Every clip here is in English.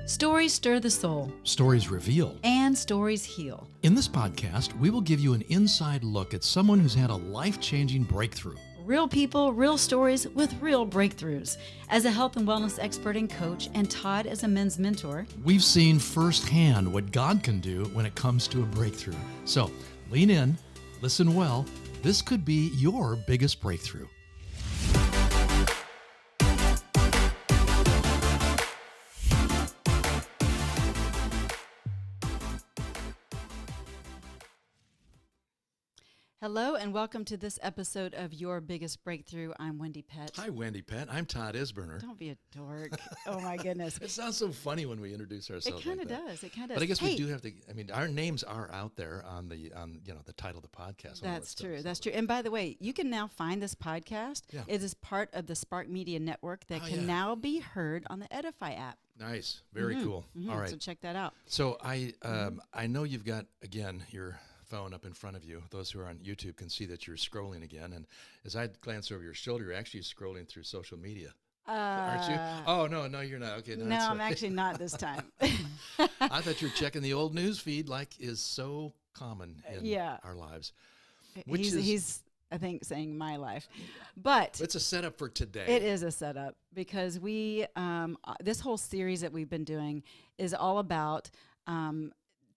Stories stir the soul. Stories reveal. And stories heal. In this podcast, we will give you an inside look at someone who's had a life-changing breakthrough. Real people, real stories with real breakthroughs. As a health and wellness expert and coach, and Todd as a men's mentor, we've seen firsthand what God can do when it comes to a breakthrough. So lean in, listen well. This could be your biggest breakthrough. hello and welcome to this episode of Your Biggest Breakthrough. I'm Wendy Pett. Hi, Wendy Pett. I'm Todd Isberner. Don't be a dork. Oh my goodness. It sounds so funny when we introduce ourselves. It kind of like does. It kind of does. But I guess we do have to. I mean, our names are out there on the the title of the podcast. That's true. That's true. And by the way, you can now find this podcast. Yeah. It is part of the Spark Media Network that can now be heard on the Edify app. Nice. Very cool. All right. So check that out. So I know you've got, again, your phone up in front of you. Those who are on YouTube can see that you're scrolling again. And as I glance over your shoulder, you're actually scrolling through social media. Aren't you? Oh, no, you're not. Okay. No, I'm actually not this time. I thought you were checking the old news feed like is so common in our lives. He's I think saying my life, but it's a setup for today. It is a setup because we, this whole series that we've been doing is all about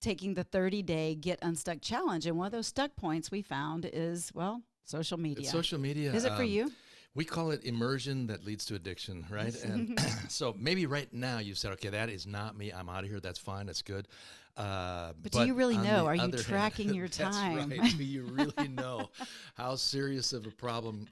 taking the 30-day Get Unstuck challenge. And one of those stuck points we found is, well, social media. It's social media. Is it for you? We call it immersion that leads to addiction, right? And so maybe right now you said, okay, that is not me. I'm out of here. That's fine. That's good. But do you really know? Are you tracking your That's time? Right. Do you really know how serious of a problem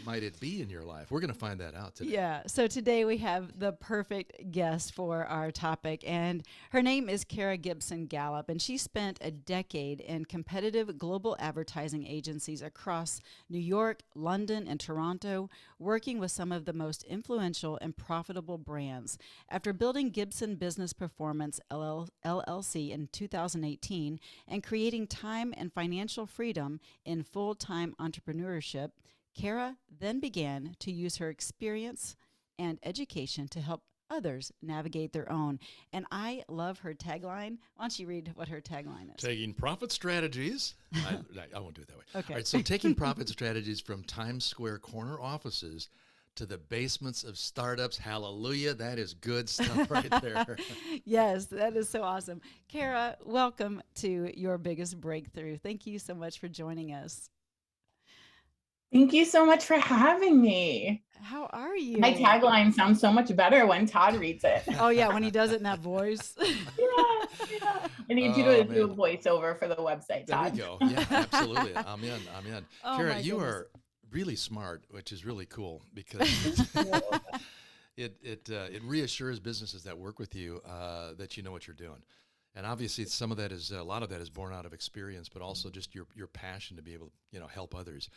might it be in your life? We're going to find that out today. Yeah. So today we have the perfect guest for our topic, and her name is Cara Gibson-Gallop, and she spent a decade in competitive global advertising agencies across New York, London, and Toronto, working with some of the most influential and profitable brands. After building Gibson Business Performance LLC in 2018 and creating time and financial freedom in full-time entrepreneurship, Cara then began to use her experience and education to help others navigate their own. And I love her tagline. Why don't you read what her tagline is? Taking profit strategies. I won't do it that way. Okay. All right, so taking profit strategies from Times Square corner offices to the basements of startups. Hallelujah. That is good stuff right there. Yes, that is so awesome. Cara, welcome to Your Biggest Breakthrough. Thank you so much for joining us. Thank you so much for having me. How are you? My tagline sounds so much better when Todd reads it. Oh, yeah, when he does it in that voice. Yeah. I need you to do a voiceover for the website, Todd. There we go. Yeah, absolutely. I'm in. Oh, Cara, you are really smart, which is really cool because it reassures businesses that work with you that you know what you're doing. And obviously some of that is, a lot of that is born out of experience, but also just your passion to be able to, help others.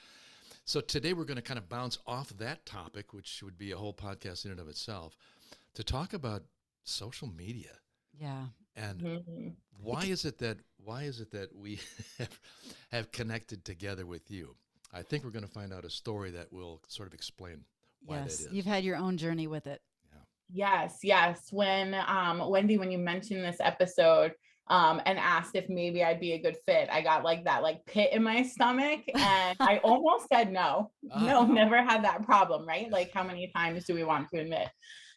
So today we're going to kind of bounce off that topic, which would be a whole podcast in and of itself, to talk about social media. Yeah. And why is it that we have connected together with you? I think we're going to find out a story that will sort of explain why that is. You've had your own journey with it. Yeah. Yes. When Wendy, when you mentioned this episode, and asked if maybe I'd be a good fit, I got that pit in my stomach, and I almost said no. No, never had that problem, right? Like, how many times do we want to admit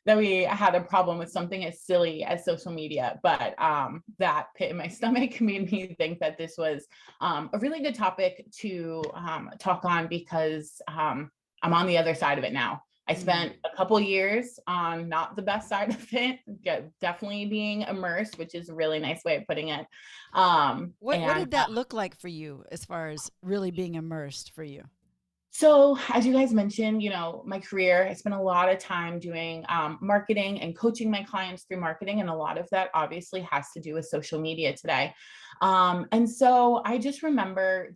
that we had a problem with something as silly as social media? But that pit in my stomach made me think that this was a really good topic to talk on because I'm on the other side of it now. I spent a couple years on not the best side of it, definitely being immersed, which is a really nice way of putting it. What did that look like for you as far as really being immersed for you? So as you guys mentioned, my career, I spent a lot of time doing marketing and coaching my clients through marketing. And a lot of that obviously has to do with social media today. And so I just remember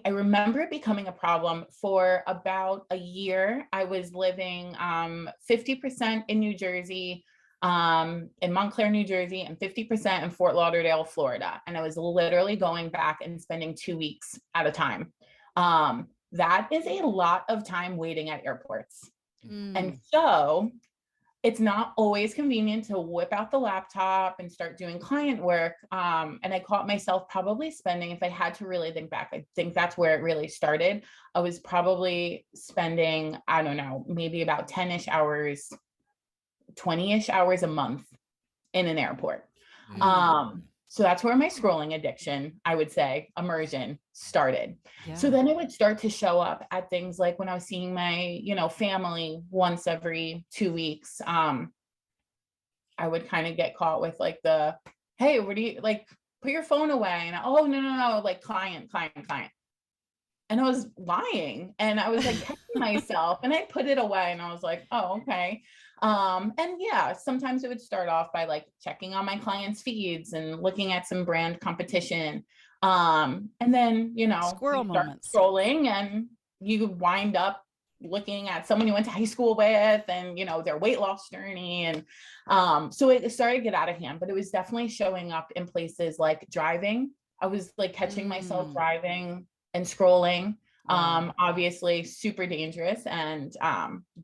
I remember it becoming a problem for about a year. I was living 50% in New Jersey, in Montclair, New Jersey, and 50% in Fort Lauderdale, Florida. And I was literally going back and spending 2 weeks at a time. That is a lot of time waiting at airports. And so it's not always convenient to whip out the laptop and start doing client work. And I caught myself probably spending, if I had to really think back, I think that's where it really started. I was probably spending, I don't know, maybe about 10-ish hours, 20-ish hours a month in an airport. So that's where my scrolling addiction, I would say, immersion started. Yeah. So then it would start to show up at things like when I was seeing my, family once every 2 weeks. I would kind of get caught with like hey, what do you like, put your phone away. And oh, no, like client. And I was lying, and I was like catching myself, and I put it away, and I was like, oh, okay. And yeah, sometimes it would start off by like checking on my clients' feeds and looking at some brand competition. And then, squirrel you start moments, scrolling, and you wind up looking at someone you went to high school with, and their weight loss journey. And so it started to get out of hand, but it was definitely showing up in places like driving. I was like catching myself driving and scrolling. Wow. Obviously super dangerous, and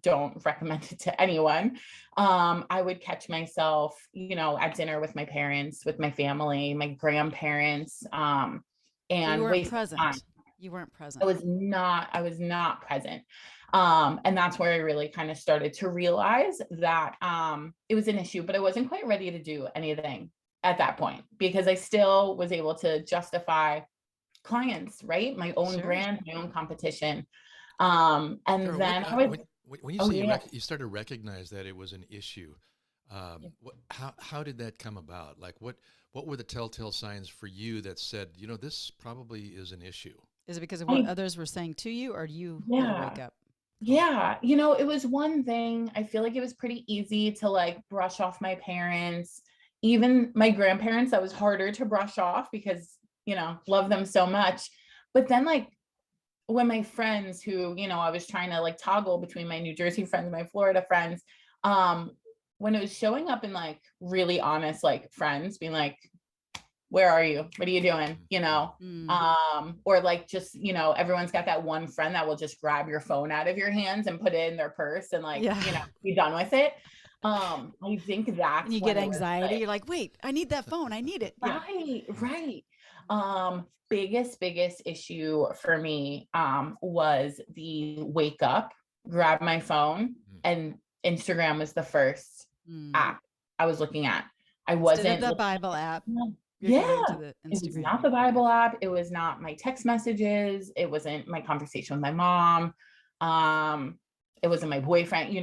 don't recommend it to anyone. I would catch myself, at dinner with my parents, with my family, my grandparents, and you weren't waste present. time. You weren't present. I was not present. And that's where I really kind of started to realize that it was an issue, but I wasn't quite ready to do anything at that point, because I still was able to justify clients, right? My own brand, my own competition. And Cara, then when you say you started to recognize that it was an issue, how did that come about? Like what were the telltale signs for you that said, this probably is an issue? Is it because of what others were saying to you, or you had to wake up? Yeah. It was one thing. I feel like it was pretty easy to like brush off my parents, even my grandparents. That was harder to brush off because love them so much. But then like when my friends who, I was trying to like toggle between my New Jersey friends and my Florida friends, when it was showing up in like really honest, like friends being like, where are you? What are you doing? Or like, just, everyone's got that one friend that will just grab your phone out of your hands and put it in their purse and like, be done with it. I think that's and you get anxiety. You're like, wait, I need that phone. I need it. Right. Biggest issue for me was the wake up, grab my phone, and Instagram was the first app I was looking at. I wasn't the Bible app. It was not the Bible app. It was not my text messages. It wasn't my conversation with my mom. It wasn't my boyfriend.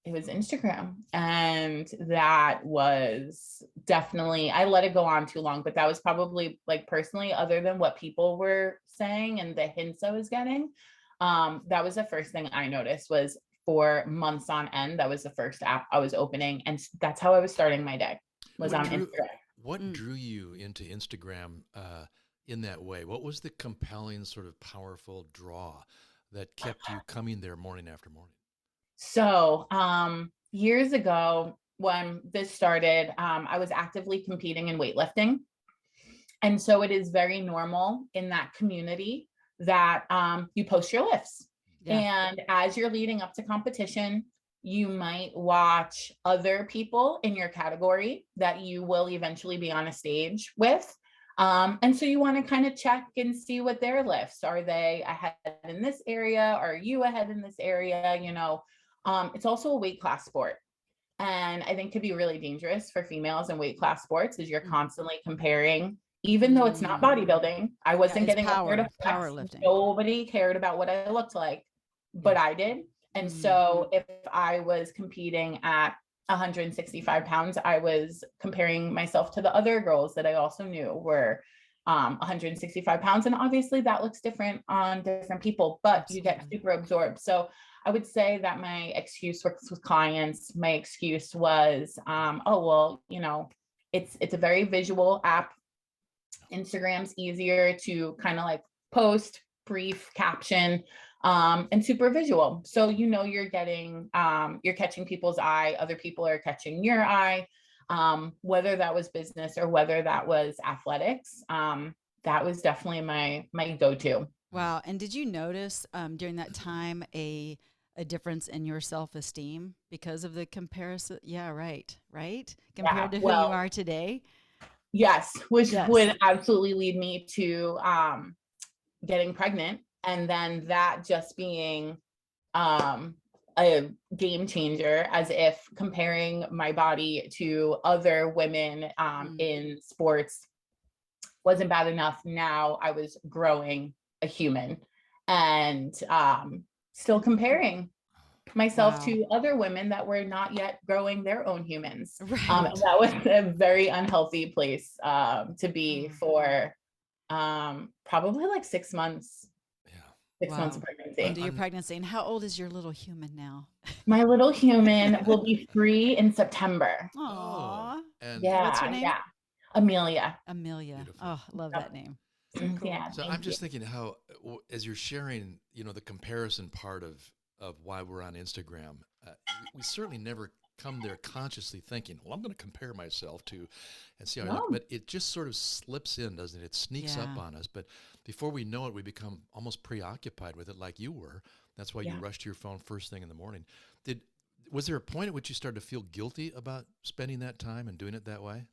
It was Instagram. And that was definitely, I let it go on too long, but that was probably like personally, other than what people were saying and the hints I was getting, that was the first thing I noticed. Was for months on end, that was the first app I was opening. And that's how I was starting my day, was on Instagram. What drew you into Instagram in that way? What was the compelling sort of powerful draw that kept you coming there morning after morning? So years ago, when this started, I was actively competing in weightlifting. And so it is very normal in that community that you post your lifts. Yeah. And as you're leading up to competition, you might watch other people in your category that you will eventually be on a stage with. And so you want to kind of check and see what their lifts are. They ahead in this area? Are you ahead in this area? It's also a weight class sport. And I think could be really dangerous for females in weight class sports, is you're constantly comparing, even though it's not bodybuilding. I wasn't getting powerlifting. Nobody cared about what I looked like, but I did. And so if I was competing at 165 pounds, I was comparing myself to the other girls that I also knew were 165 pounds. And obviously that looks different on different people, but you get super absorbed. So I would say that my excuse with clients, my excuse was, it's a very visual app. Instagram's easier to kind of like post, brief caption, and super visual. So, you're getting, you're catching people's eye, other people are catching your eye, whether that was business or whether that was athletics. That was definitely my go-to. Wow. And did you notice during that time a a difference in your self-esteem because of the comparison? Yeah, right. Compared to who you are today? Yes, which Yes. would absolutely lead me to getting pregnant, and then that just being a game changer, as if comparing my body to other women in sports wasn't bad enough. Now I was growing a human and still comparing myself to other women that were not yet growing their own humans. Right. And that was a very unhealthy place to be for probably like 6 months. 6 months of pregnancy. Into your pregnancy. And how old is your little human now? My little human will be 3 in September. Aww. And what's her name? Yeah. Amelia. Beautiful. Oh, love that name. So cool. Yeah, so I'm just thinking how, as you're sharing, the comparison part of why we're on Instagram, we certainly never come there consciously thinking, well, I'm going to compare myself to and see how I look. But it just sort of slips in, doesn't it? It sneaks up on us. But before we know it, we become almost preoccupied with it like you were. That's why you rushed to your phone first thing in the morning. Was there a point at which you started to feel guilty about spending that time and doing it that way?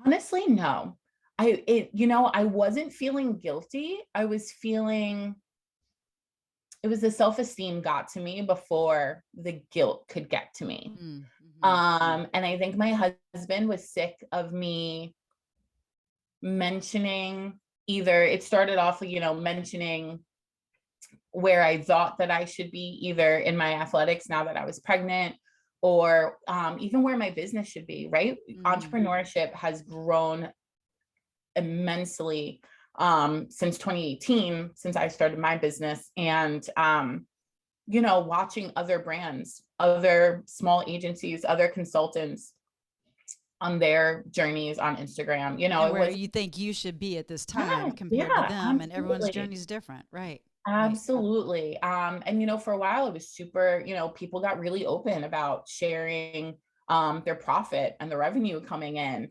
Honestly, no. I wasn't feeling guilty. I was feeling, it was the self-esteem got to me before the guilt could get to me. And I think my husband was sick of me mentioning, either it started off, mentioning where I thought that I should be, either in my athletics now that I was pregnant, or even where my business should be, right? Entrepreneurship has grown immensely since 2018, since I started my business. And, watching other brands, other small agencies, other consultants on their journeys on Instagram, where you think you should be at this time compared to them, and everyone's journey is different, right? Absolutely. And for a while it was super, people got really open about sharing their profit and the revenue coming in,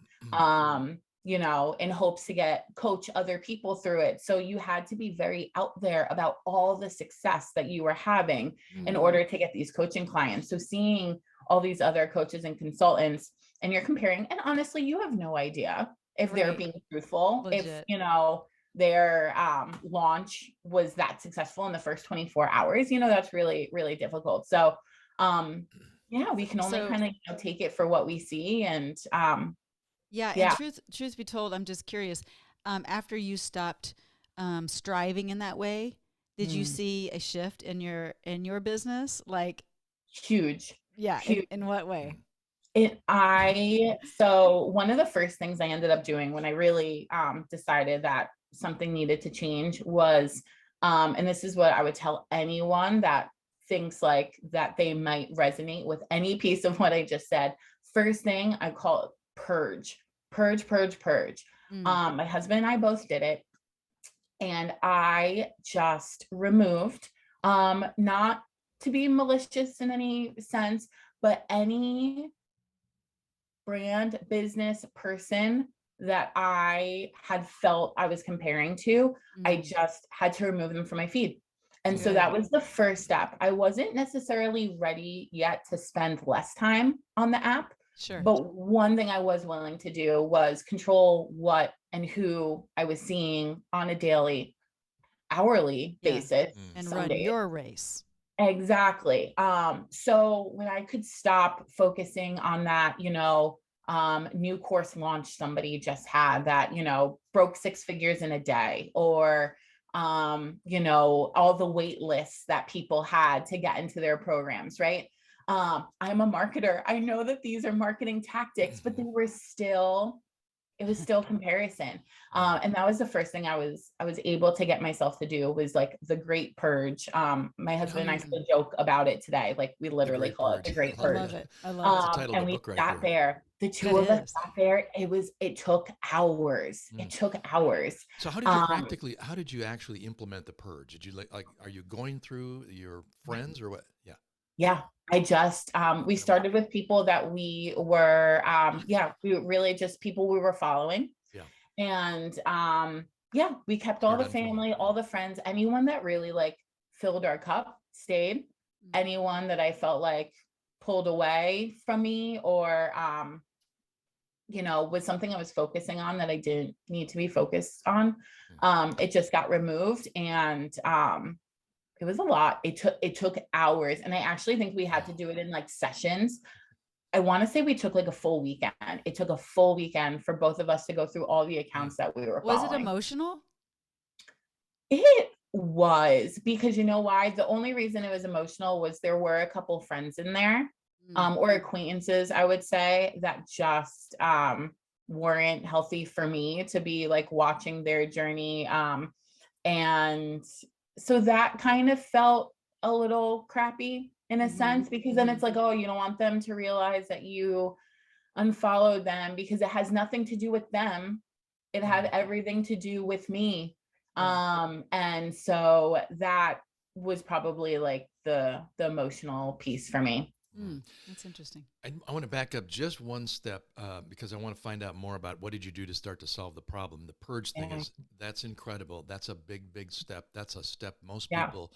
in hopes to coach other people through it. So you had to be very out there about all the success that you were having in order to get these coaching clients. So seeing all these other coaches and consultants, and you're comparing, and honestly, you have no idea if they're being truthful, if, their launch was that successful in the first 24 hours, that's really, really difficult. So, we can only kind of take it for what we see. And, and truth be told, I'm just curious, after you stopped, striving in that way, did you see a shift in your business? Like huge. Yeah. Huge. In what way? So one of the first things I ended up doing when I really decided that something needed to change was, and this is what I would tell anyone that thinks like that they might resonate with any piece of what I just said. First thing, I call it purge. My husband and I both did it. And I just removed, not to be malicious in any sense, but any brand, business, person that I had felt I was comparing to, I just had to remove them from my feed. And so that was the first step. I wasn't necessarily ready yet to spend less time on the app. Sure. But one thing I was willing to do was control what and who I was seeing on a daily, hourly basis. And run your race. Exactly. So when I could stop focusing on that, new course launch somebody just had that, broke 6 figures in a day, or, all the wait lists that people had to get into their programs, right? I'm a marketer. I know that these are marketing tactics, but it was still comparison. And that was the first thing I was able to get myself to do, was like the Great Purge. My husband and I still joke about it today. Like we literally call it the Great Purge. I love it. I love it. And we sat there, the two of us sat there. It took hours. It took hours. So how did you actually implement the purge? Did you are you going through your friends or what? Yeah, I just, we started with people that we were, we really just people we were following. Yeah. And, we kept all the family, all the friends, anyone that really like filled our cup stayed. Anyone that I felt like pulled away from me or, was something I was focusing on that I didn't need to be focused on. It just got removed, and it was a lot. It took hours, and I actually think we had to do it in like sessions. I want to say we took like a full weekend. It took a full weekend for both of us to go through all the accounts that we were following. Was it emotional? It was, because you know why? The only reason it was emotional was there were a couple friends in there, or acquaintances, I would say, that just weren't healthy for me to be like watching their journey. And so that kind of felt a little crappy in a sense, because then it's like, oh, you don't want them to realize that you unfollowed them, because it has nothing to do with them. It had everything to do with me. And so that was probably like the emotional piece for me. That's interesting. I want to back up just one step because I want to find out more about what did you do to start to solve the problem. The purge thing that's incredible. That's a big, big step. That's a step most people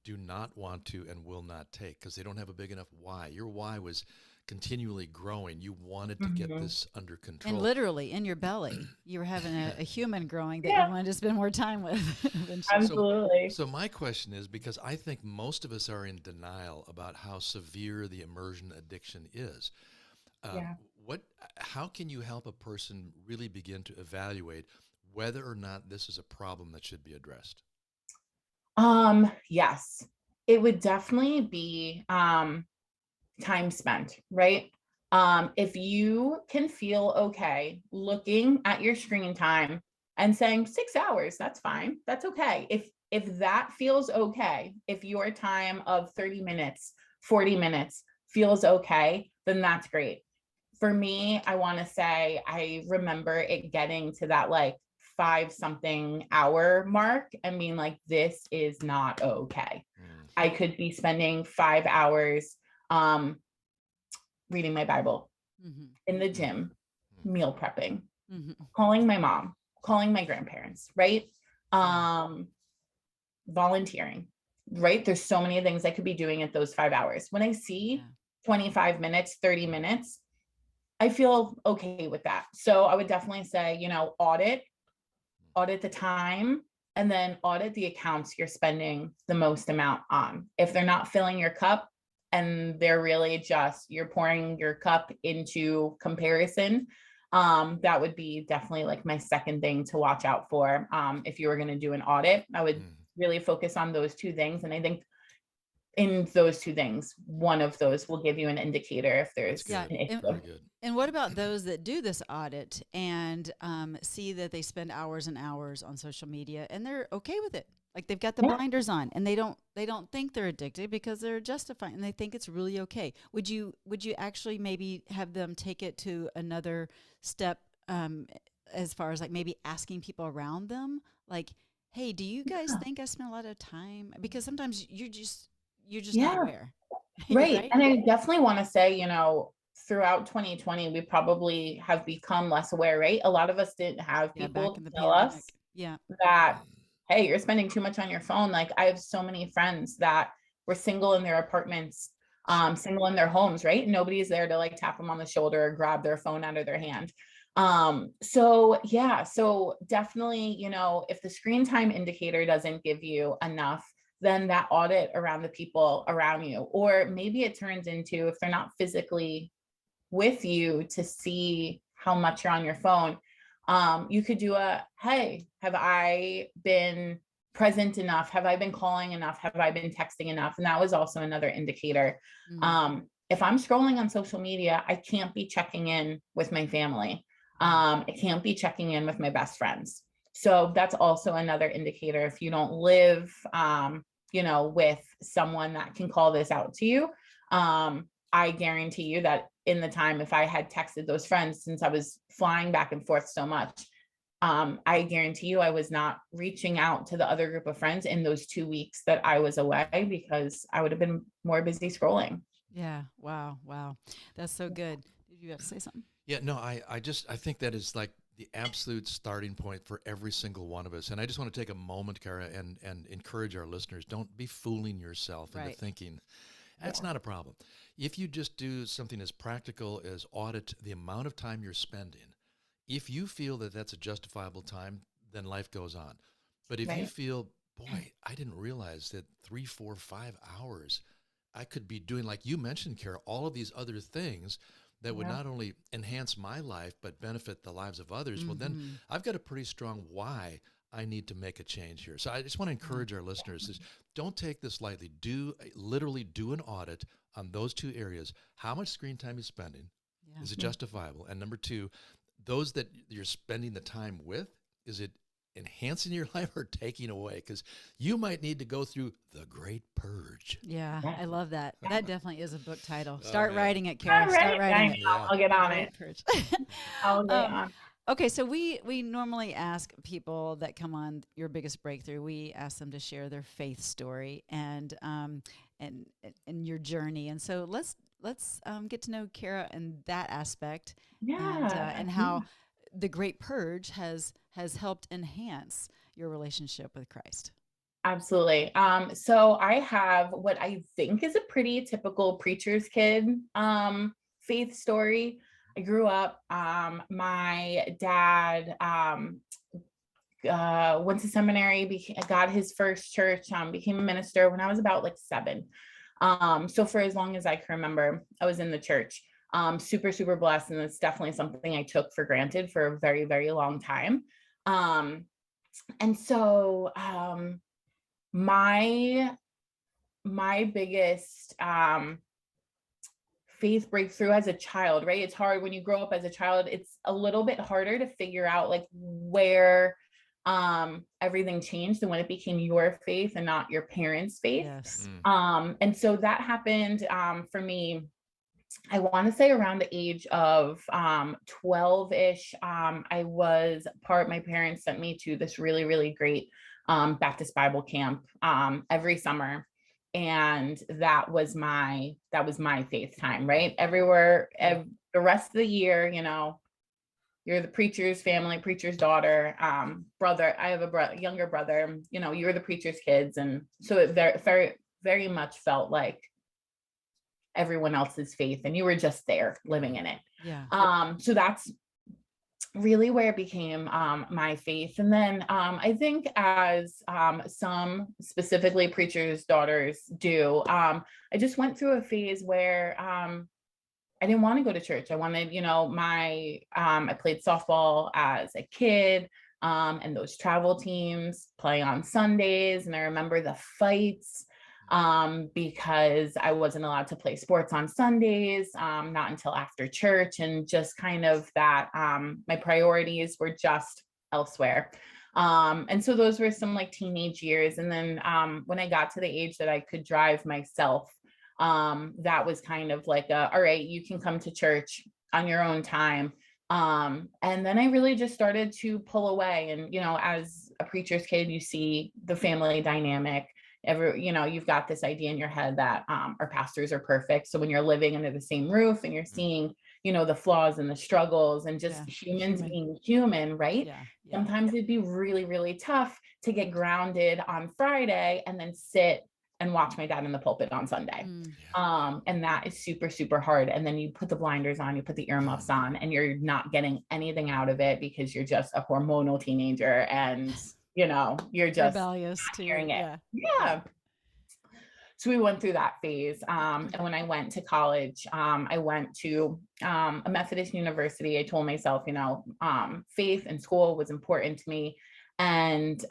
do not want to and will not take because they don't have a big enough why. Your why was continually growing. You wanted to get this under control. And literally in your belly, you were having a human growing that you wanted to spend more time with. Absolutely. So my question is, because I think most of us are in denial about how severe the immersion addiction is. How can you help a person really begin to evaluate whether or not this is a problem that should be addressed? Yes, it would definitely be time spent, right? If you can feel okay looking at your screen time and saying 6 hours, that's fine. That's okay. If that feels okay, if your time of 30 minutes, 40 minutes feels okay, then that's great. For me, I want to say, I remember it getting to that like 5-something hour mark and being like, this is not okay. I could be spending 5 hours reading my Bible, in the gym, meal prepping, calling my mom, calling my grandparents, right? Volunteering, right? There's so many things I could be doing at those 5 hours. When I see 25 minutes, 30 minutes, I feel okay with that. So I would definitely say, audit the time, and then audit the accounts you're spending the most amount on. If they're not filling your cup and they're really just, you're pouring your cup into comparison, that would be definitely like my second thing to watch out for. If you were going to do an audit, I would really focus on those two things. And I think in those two things, one of those will give you an indicator if there's an issue. And what about those that do this audit and see that they spend hours and hours on social media and they're okay with it? Like they've got the blinders on and they don't think they're addicted because they're justifying and they think it's really okay. Would you actually maybe have them take it to another step as far as like maybe asking people around them, like, hey, do you guys think I spend a lot of time? Because sometimes you're just not aware. Right. And I definitely want to say, throughout 2020, we probably have become less aware, right? A lot of us didn't have people tell us that, hey, you're spending too much on your phone. Like I have so many friends that were single in their apartments, single in their homes, right? Nobody's there to like tap them on the shoulder or grab their phone out of their hand. So definitely, if the screen time indicator doesn't give you enough, then that audit around the people around you, or maybe it turns into, if they're not physically with you to see how much you're on your phone, you could do hey, have I been present enough? Have I been calling enough? Have I been texting enough? And that was also another indicator. If I'm scrolling on social media, I can't be checking in with my family. I can't be checking in with my best friends. So that's also another indicator. If you don't live, with someone that can call this out to you, I guarantee you that in the time, if I had texted those friends, since I was flying back and forth so much, I guarantee you I was not reaching out to the other group of friends in those 2 weeks that I was away, because I would have been more busy scrolling. Yeah. Wow. That's so good. Did you have to say something? Yeah, no, I think that is like the absolute starting point for every single one of us. And I just want to take a moment, Cara, and encourage our listeners, don't be fooling yourself into thinking that's not a problem. If you just do something as practical as audit the amount of time you're spending, if you feel that that's a justifiable time, then life goes on. But if you feel, boy, I didn't realize that 3, 4, 5 hours I could be doing, like you mentioned, Cara, all of these other things that would not only enhance my life, but benefit the lives of others, well, then I've got a pretty strong why I need to make a change here. So I just want to encourage our listeners is don't take this lightly. Literally do an audit on those two areas. How much screen time you're spending? Is it justifiable? And number two, those that you're spending the time with, is it enhancing your life or taking away? Because you might need to go through the Great Purge. Yeah, I love that. That definitely is a book title. Start writing it, Cara. Start writing it. I'll get on it. I'll get on. Okay, so we normally ask people that come on Your Biggest Breakthrough, we ask them to share their faith story and your journey. And so let's get to know Cara in that aspect, and how the Great Purge has helped enhance your relationship with Christ. Absolutely. So I have what I think is a pretty typical preacher's kid faith story. I grew up, my dad went to seminary, got his first church, became a minister when I was about like 7. So for as long as I can remember, I was in the church. Super, super blessed. And it's definitely something I took for granted for a very, very long time. And so my biggest faith breakthrough as a child, right? It's hard when you grow up as a child. It's a little bit harder to figure out like where everything changed and when it became your faith and not your parents' faith. Yes. And so that happened for me, I want to say around the age of 12-ish. My parents sent me to this really, really great Baptist Bible camp every summer. And that was my faith time, right? Everywhere, the rest of the year, you're the preacher's family, preacher's daughter, brother. I have a younger brother, you're the preacher's kids. And so it very, very, very much felt like everyone else's faith and you were just there living in it. Yeah. So that's really where it became my faith. And then I think as some specifically preachers' daughters do, I just went through a phase where I didn't want to go to church. I wanted, I played softball as a kid and those travel teams play on Sundays. And I remember the fights because I wasn't allowed to play sports on Sundays, not until after church, and just kind of that my priorities were just elsewhere. And so those were some like teenage years. And then when I got to the age that I could drive myself, that was kind of like all right, you can come to church on your own time. And then I really just started to pull away. And, as a preacher's kid, you see the family dynamic. You've got this idea in your head that our pastors are perfect. So when you're living under the same roof and you're seeing, the flaws and the struggles and just humans being human, right? Yeah. Sometimes it'd be really, really tough to get grounded on Friday and then sit and watch my dad in the pulpit on Sunday. And that is super, super hard. And then you put the blinders on, you put the earmuffs on, and you're not getting anything out of it because you're just a hormonal teenager and you're just rebellious not too. hearing it. Yeah. So we went through that phase. And when I went to college, I went to a Methodist university. I told myself, faith and school was important to me. And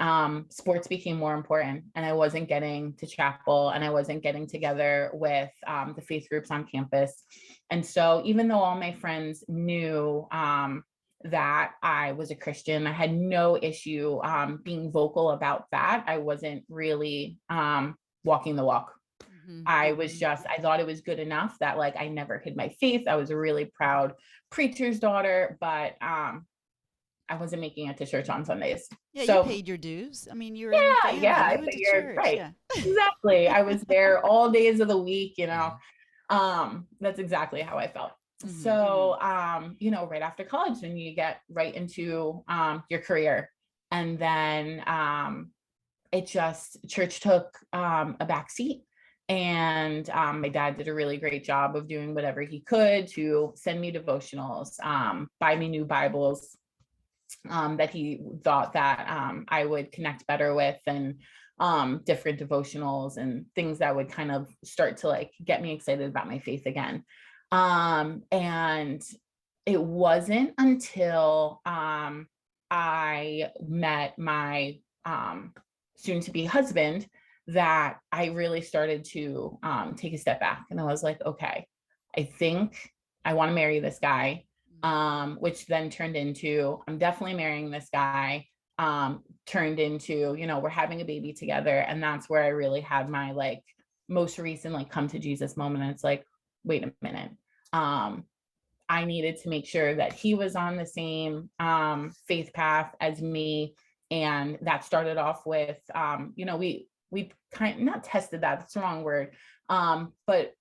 sports became more important. And I wasn't getting to chapel and I wasn't getting together with the faith groups on campus. And so even though all my friends knew that I was a Christian, I had no issue being vocal about that. I wasn't really walking the walk. I thought it was good enough that like I never hid my faith. I was a really proud preacher's daughter, but I wasn't making it to church on Sundays. Yeah, so, you paid your dues. I mean, you were in the family. You went to church. Right. Yeah. Exactly. I was there all days of the week, That's exactly how I felt. So, right after college, when you get right into your career, and then church took a back seat. And my dad did a really great job of doing whatever he could to send me devotionals, buy me new Bibles that he thought that I would connect better with, and different devotionals and things that would kind of start to like get me excited about my faith again. And it wasn't until I met my soon to be husband that I really started to take a step back. And I was like, okay, I think I want to marry this guy, which then turned into, I'm definitely marrying this guy, turned into, we're having a baby together. And that's where I really had my like most recent like come to Jesus moment. And it's like, wait a minute. I needed to make sure that he was on the same faith path as me. And that started off with, we kind of not tested that, that's the wrong word, but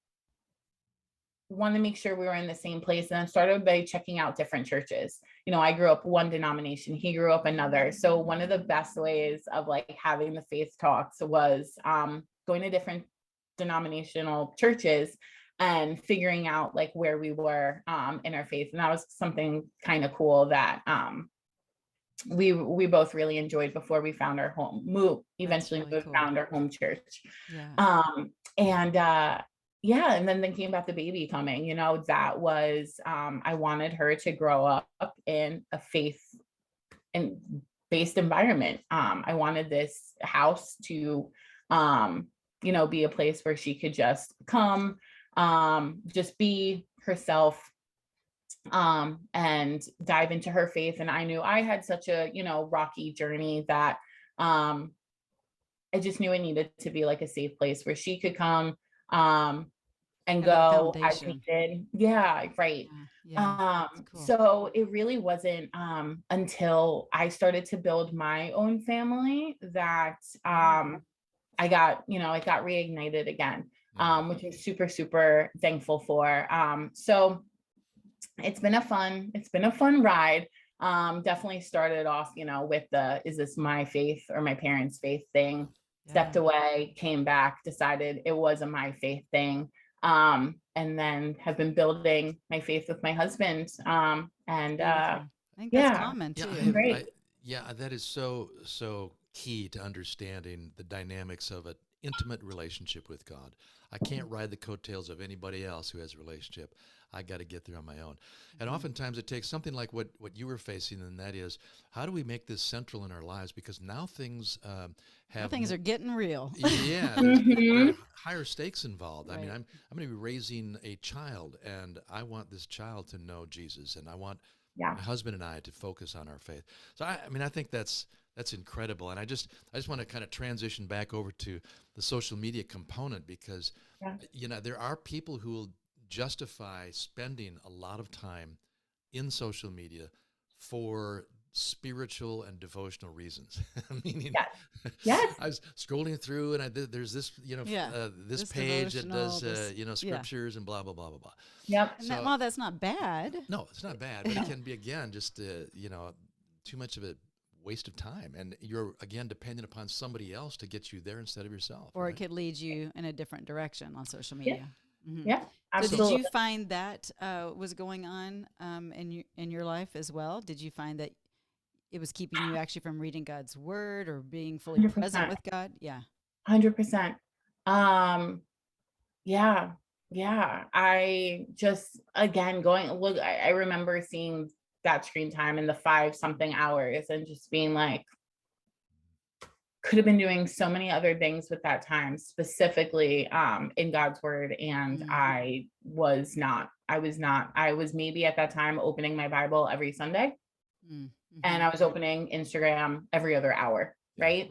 wanted to make sure we were in the same place. And then started by checking out different churches. I grew up one denomination, he grew up another. So one of the best ways of like having the faith talks was going to different denominational churches and figuring out like where we were in our faith. And that was something kind of cool that we both really enjoyed before we found our home, found our home church. And then thinking about the baby coming, that was, I wanted her to grow up in a faith and based environment. I wanted this house to, be a place where she could just come, just be herself, and dive into her faith. And I knew I had such a, rocky journey that, I just knew it needed to be like a safe place where she could come, and go as she did. Yeah. Right. Cool. So it really wasn't, until I started to build my own family that, I got reignited again, which I'm super, super thankful for. So it's been a fun ride. Definitely started off, with is this my faith or my parents' faith thing? Stepped away, came back, decided it wasn't my faith thing. And then have been building my faith with my husband. I think that's common too. That is so key to understanding the dynamics of an intimate relationship with God. I can't ride the coattails of anybody else who has a relationship. I got to get there on my own. And oftentimes it takes something like what you were facing, and that is, how do we make this central in our lives? Because now things things are getting real. Yeah, there are higher stakes involved. Right. I mean, I'm going to be raising a child, and I want this child to know Jesus, and I want my husband and I to focus on our faith. So I think that's incredible. And I just want to kind of transition back over to the social media component, because there are people who will justify spending a lot of time in social media for spiritual and devotional reasons. Meaning, I was scrolling through, and there's this, this page that does, scriptures and blah, blah, blah, blah, blah. Yep. And that's not bad. No, it's not bad, but it can be, again, just, too much of a waste of time. And you're, again, dependent upon somebody else to get you there instead of yourself. Or it could lead you in a different direction on social media. Yeah, absolutely. So did you find that was going on in your life as well? Did you find that it was keeping you actually from reading God's word or being fully 100%. Present with God? Yeah. 100%. I just, again, I remember seeing that screen time in the 5-something hours and just being like, could have been doing so many other things with that time, specifically in God's word. And I was maybe at that time opening my Bible every Sunday. And I was opening Instagram every other hour. Right.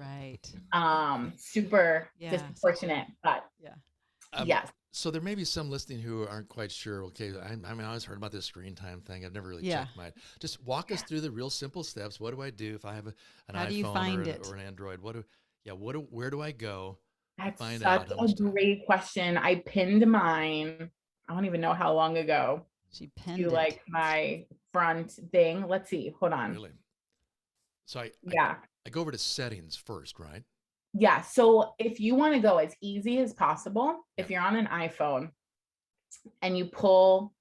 Super disproportionate, but yes. So there may be some listening who aren't quite sure. Okay, I always heard about this screen time thing. I've never really checked mine. Just walk us through the real simple steps. What do I do if I have an iPhone or an Android? Where do I go? That's such a great question. I pinned mine. I don't even know how long ago. She pinned to it. like my front thing. Let's see. Hold on. Really? So Yeah. I go over to settings first, right? Yeah. So if you want to go as easy as possible, Yeah. if you're on an iPhone and you pull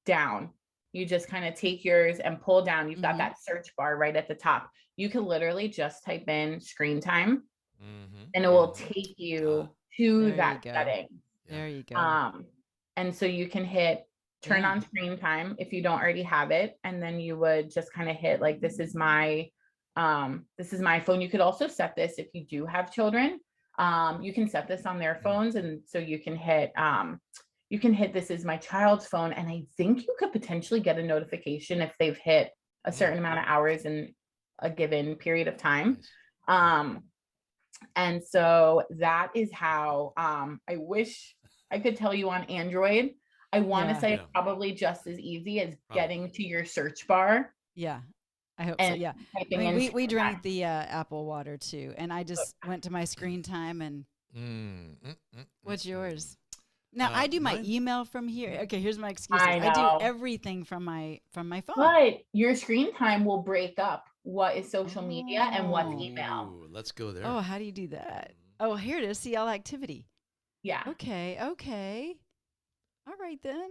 down, you just kind of take yours and pull down. You've got that search bar right at the top. You can literally just type in screen time and it will take you to that setting. There you go. And so you can hit turn on screen time if you don't already have it. And then you would just kind of hit like, this is my phone. You could also set this if you do have children. You can set this on their phones. And so you can hit this is my child's phone. And I think you could potentially get a notification if they've hit a certain amount of hours in a given period of time. And so that is how I wish I could tell you on Android. I want to say it's probably just as easy as getting to your search bar. Yeah. I hope so. Yeah. I mean, we drank the apple water too. And I just went to my screen time and what's yours? Now I do my email from here. Okay, here's my excuse. I do everything from my phone. But your screen time will break up what is social media and what's email. Ooh, let's go there. Oh, how do you do that? Oh, here it is. See all activity. Yeah. Okay. All right then.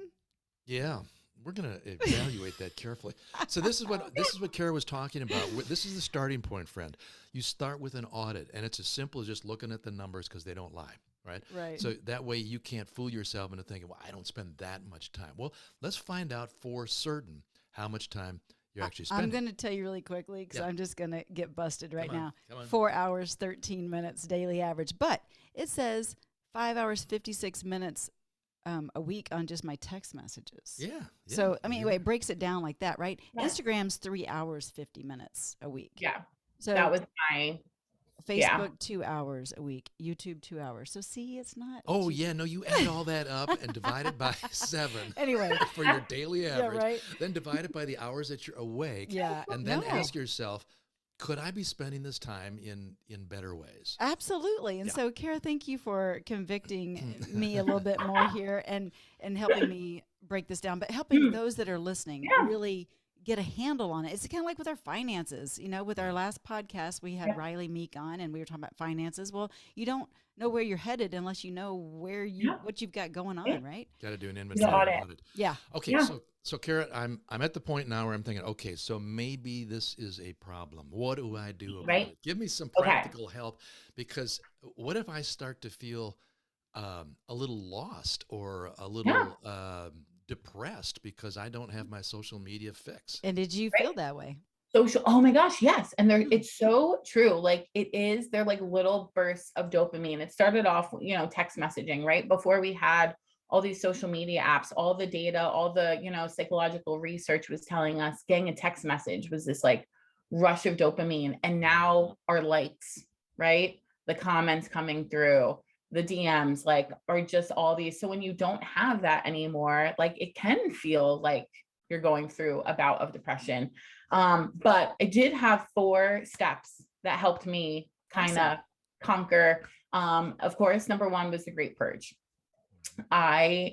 Yeah. We're going to evaluate that carefully. So this is what Cara was talking about. This is the starting point, friend. You start with an audit, and it's as simple as just looking at the numbers because they don't lie, right? Right. So that way you can't fool yourself into thinking, well, I don't spend that much time. Well, let's find out for certain how much time you're actually spending. I'm going to tell you really quickly because I'm just going to get busted right now. Come on. 4 hours, 13 minutes daily average. But it says 5 hours, 56 minutes a week on just my text messages. Yeah. So, I mean, anyway, it breaks it down like that, right? Yeah. Instagram's 3 hours, 50 minutes a week. Yeah. So that was my Facebook, 2 hours a week. YouTube, 2 hours. So see, it's not. Oh, yeah. No, you add all that up and divide it by 7. Anyway. For your daily average. Yeah, right. Then divide it by the hours that you're awake. Yeah. And then ask yourself, could I be spending this time in better ways? Absolutely. And so, Cara, thank you for convicting me a little bit more here and helping me break this down, but helping those that are listening really get a handle on it. It's kind of like with our finances. You know, with our last podcast, we had Riley Meek on and we were talking about finances. Well, you don't know where you're headed unless you know where what you've got going on, right? Got to do an inventory audit. Yeah. Okay. So Cara, I'm at the point now where I'm thinking, okay, so maybe this is a problem. What do I do about it? Give me some practical help, because what if I start to feel a little lost or a little depressed because I don't have my social media fix? And did you feel that way? Social, oh my gosh, yes. And it's so true. Like they're like little bursts of dopamine. It started off, text messaging, right? Before we had all these social media apps, all the data, all the, psychological research was telling us getting a text message was this like rush of dopamine. And now our likes, right? The comments coming through, the DMs, like, are just all these. So when you don't have that anymore, like it can feel like you're going through a bout of depression. But I did have 4 steps that helped me kind of conquer. Of course, number 1 was the Great Purge.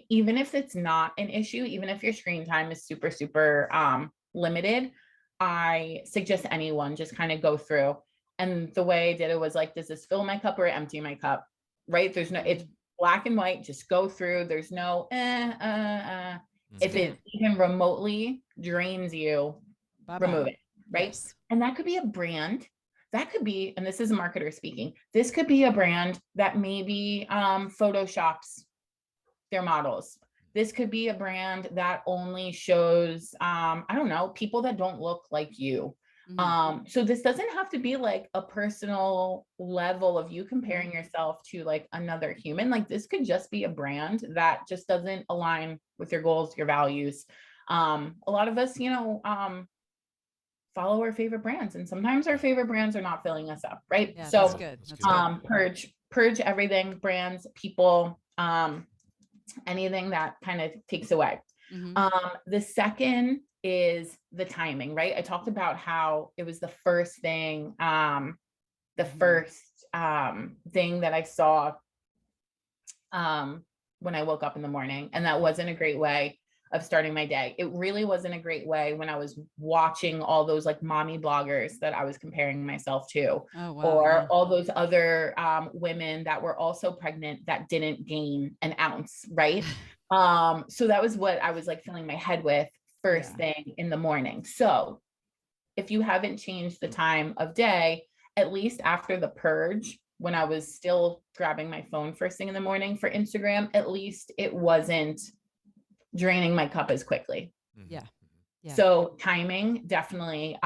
Even if it's not an issue, even if your screen time is super, super limited, I suggest anyone just kind of go through. And the way I did it was like, does this fill my cup or empty my cup? Right? It's black and white. Just go through. There's no if it even remotely drains you, remove it. Right? Yes. And that could be a brand. That could be, and this is a marketer speaking, this could be a brand that maybe photoshops their models. This could be a brand that only shows, I don't know, people that don't look like you. So this doesn't have to be like a personal level of you comparing yourself to like another human. Like this could just be a brand that just doesn't align with your goals, your values. A lot of us, follow our favorite brands, and sometimes our favorite brands are not filling us up, right? Yeah, so that's good. Purge everything, brands, people, anything that kind of takes away. The second is the timing, right? I talked about how it was the first thing, thing that I saw when I woke up in the morning, and that wasn't a great way. of starting my day. It really wasn't a great way when I was watching all those like mommy bloggers that I was comparing myself to, Oh, wow. or Yeah. all those other women that were also pregnant that didn't gain an ounce, right? So that was what I was like filling my head with first thing in the morning. So if you haven't changed the time of day, at least after the purge, when I was still grabbing my phone first thing in the morning for Instagram, at least it wasn't draining my cup as quickly. Yeah. Yeah. So timing, definitely,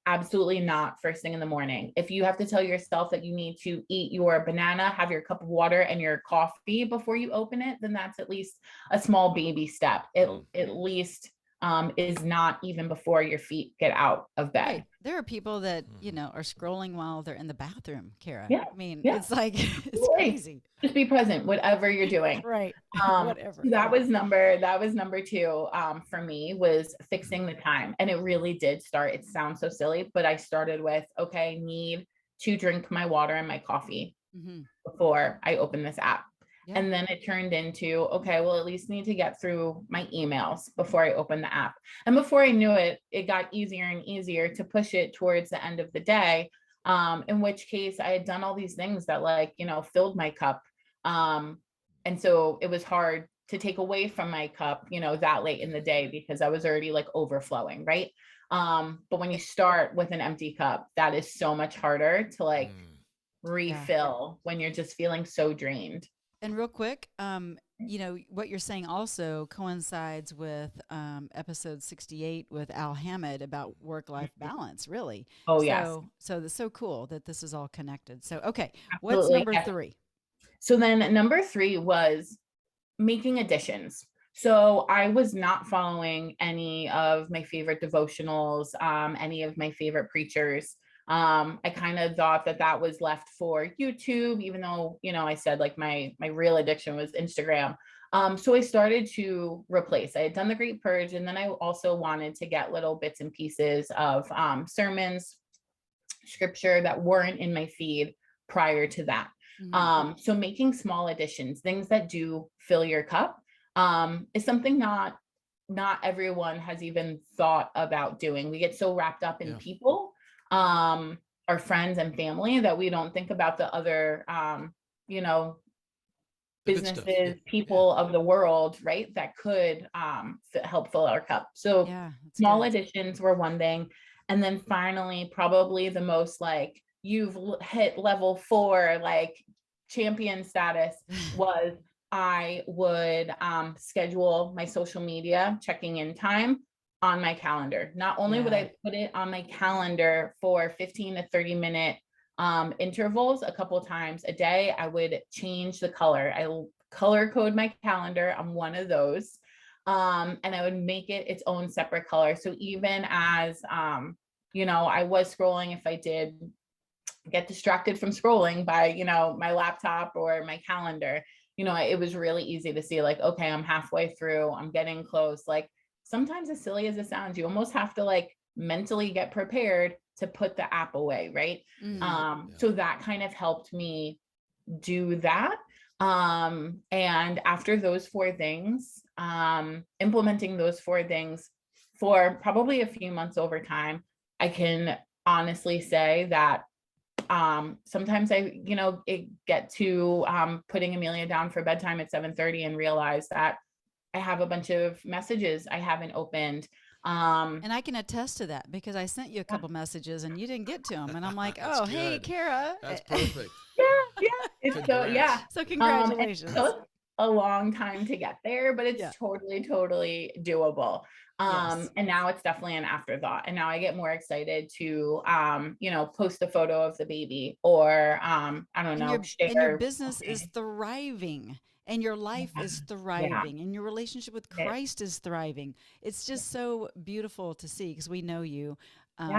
absolutely not first thing in the morning. If you have to tell yourself that you need to eat your banana, have your cup of water and your coffee before you open it, then that's at least a small baby step. It at least is not even before your feet get out of bed. Right. There are people that, you know, are scrolling while they're in the bathroom, Cara. Yeah. I mean, Yeah. it's like, it's crazy. Just be present, whatever you're doing. Right. Whatever. So that was number two for me, was fixing the time. And it really did start, it sounds so silly, but I started with, okay, need to drink my water and my coffee before I open this app. Yeah. And then it turned into, okay, well, at least need to get through my emails before I open the app. And before I knew it, it got easier and easier to push it towards the end of the day. In which case I had done all these things that, like, you know, filled my cup. And so it was hard to take away from my cup, you know, that late in the day, because I was already like overflowing. Right. But when you start with an empty cup, that is so much harder to like refill when you're just feeling so drained. And real quick, you know, what you're saying also coincides with episode 68 with Al Hammond about work-life balance, really. Oh, so, yes. So it's so cool that this is all connected. So, okay, Absolutely. What's number three? So then number three was making additions. So I was not following any of my favorite devotionals, any of my favorite preachers. I kind of thought that that was left for YouTube, even though, you know, I said like my real addiction was Instagram. So I started to replace. I had done the Great Purge, and then I also wanted to get little bits and pieces of sermons, scripture that weren't in my feed prior to that. So making small additions, things that do fill your cup, is something not everyone has even thought about doing. We get so wrapped up in people, our friends and family, that we don't think about the other, you know, businesses, people of the world, right, that could help fill our cup. So small additions were one thing. And then finally, probably the most like you've hit level 4, like champion status, was I would schedule my social media checking in time on my calendar. Not only would I put it on my calendar for 15 to 30 minute intervals a couple times a day, I would change the color. I color code my calendar. I'm one of those. And I would make it its own separate color. So even as, you know, I was scrolling, if I did get distracted from scrolling by, you know, my laptop or my calendar, you know, it was really easy to see like, okay, I'm halfway through, I'm getting close. Like sometimes, as silly as it sounds, you almost have to like mentally get prepared to put the app away. Right. So that kind of helped me do that. And after those 4 things, implementing those 4 things for probably a few months over time, I can honestly say that sometimes I, you know, get to putting Amelia down for bedtime at 7:30 and realize that I have a bunch of messages I haven't opened. And I can attest to that, because I sent you a couple messages and you didn't get to them. And I'm like, oh, hey, Cara. That's perfect. It's so, So congratulations. It took a long time to get there, but it's totally doable. And now it's definitely an afterthought. And now I get more excited to, you know, post a photo of the baby, or, I don't know, share. And your business is thriving, and your life is thriving, and your relationship with Christ is thriving. It's just so beautiful to see, because we know you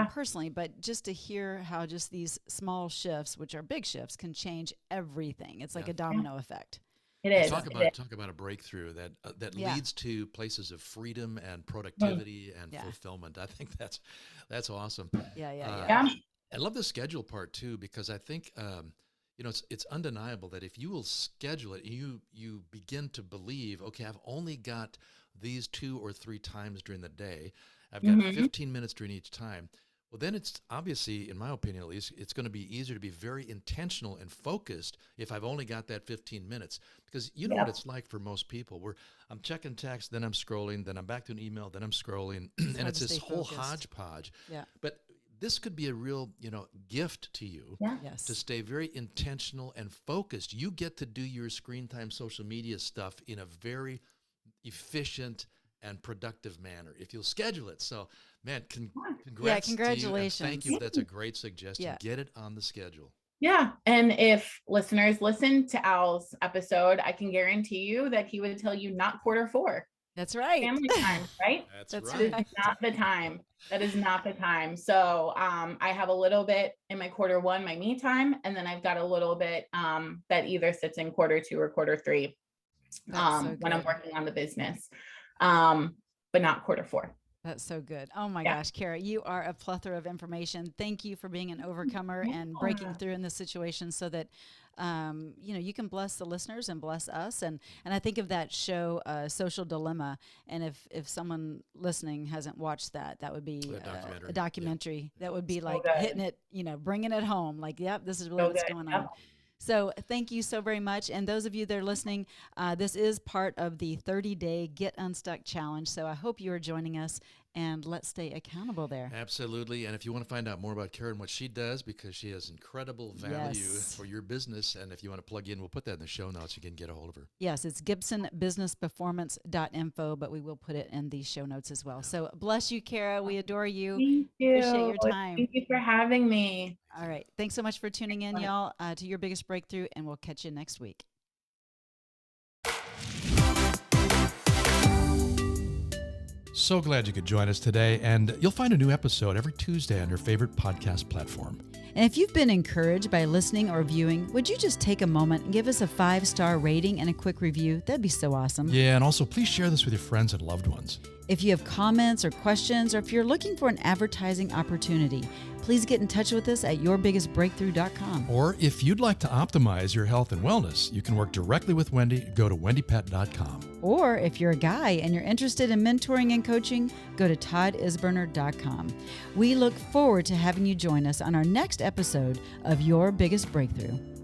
personally, but just to hear how just these small shifts, which are big shifts, can change everything. It's like a domino effect. It is. Talk about a breakthrough that leads to places of freedom and productivity and fulfillment. I think that's awesome. I love the schedule part too, because I think you know, it's undeniable that if you will schedule it, you begin to believe, okay, I've only got these 2 or 3 times during the day. I've got 15 minutes during each time. Well, then it's obviously, in my opinion at least, it's going to be easier to be very intentional and focused if I've only got that 15 minutes. Because you know what it's like for most people, where I'm checking text, then I'm scrolling, then I'm back to an email, then I'm scrolling, and it's this whole hodgepodge. Yeah. But this could be a real, gift to you to stay very intentional and focused. You get to do your screen time social media stuff in a very efficient and productive manner if you'll schedule it. So, man, congrats. Congratulations. To you, thank you. That's a great suggestion. Yeah. Get it on the schedule. Yeah. And if listeners listen to Al's episode, I can guarantee you that he would tell you not Q4. That's right. Family time, right? That's right. That is not the time. That is not the time. So I have a little bit in my Q1, my me time, and then I've got a little bit that either sits in Q2 or Q3 when I'm working on the business, but not Q4. That's so good. Oh my gosh, Cara, you are a plethora of information. Thank you for being an overcomer and breaking through in this situation so that, you can bless the listeners and bless us. And I think of that show, Social Dilemma. And if someone listening hasn't watched that, that would be a documentary that would be like hitting it, bringing it home. Like, yep, this is really what's going on. So thank you so very much. And those of you that are listening, this is part of the 30-day Get Unstuck Challenge. So I hope you are joining us, and let's stay accountable there. Absolutely. And if you want to find out more about Cara and what she does, because she has incredible value for your business, and if you want to plug in, we'll put that in the show notes. You can get a hold of her. Yes, it's gibsonbusinessperformance.info, but we will put it in the show notes as well. So bless you, Cara. We adore you. Thank you. Appreciate your time. Thank you for having me. All right. Thanks so much for tuning in, y'all, to Your Biggest Breakthrough, and we'll catch you next week. So glad you could join us today, and you'll find a new episode every Tuesday on your favorite podcast platform. And if you've been encouraged by listening or viewing, would you just take a moment and give us a 5-star rating and a quick review? That'd be so awesome. Yeah, and also please share this with your friends and loved ones. If you have comments or questions, or if you're looking for an advertising opportunity, please get in touch with us at yourbiggestbreakthrough.com. Or if you'd like to optimize your health and wellness, you can work directly with Wendy. Go to wendypet.com. Or if you're a guy and you're interested in mentoring and coaching, go to toddisberner.com. We look forward to having you join us on our next episode of Your Biggest Breakthrough.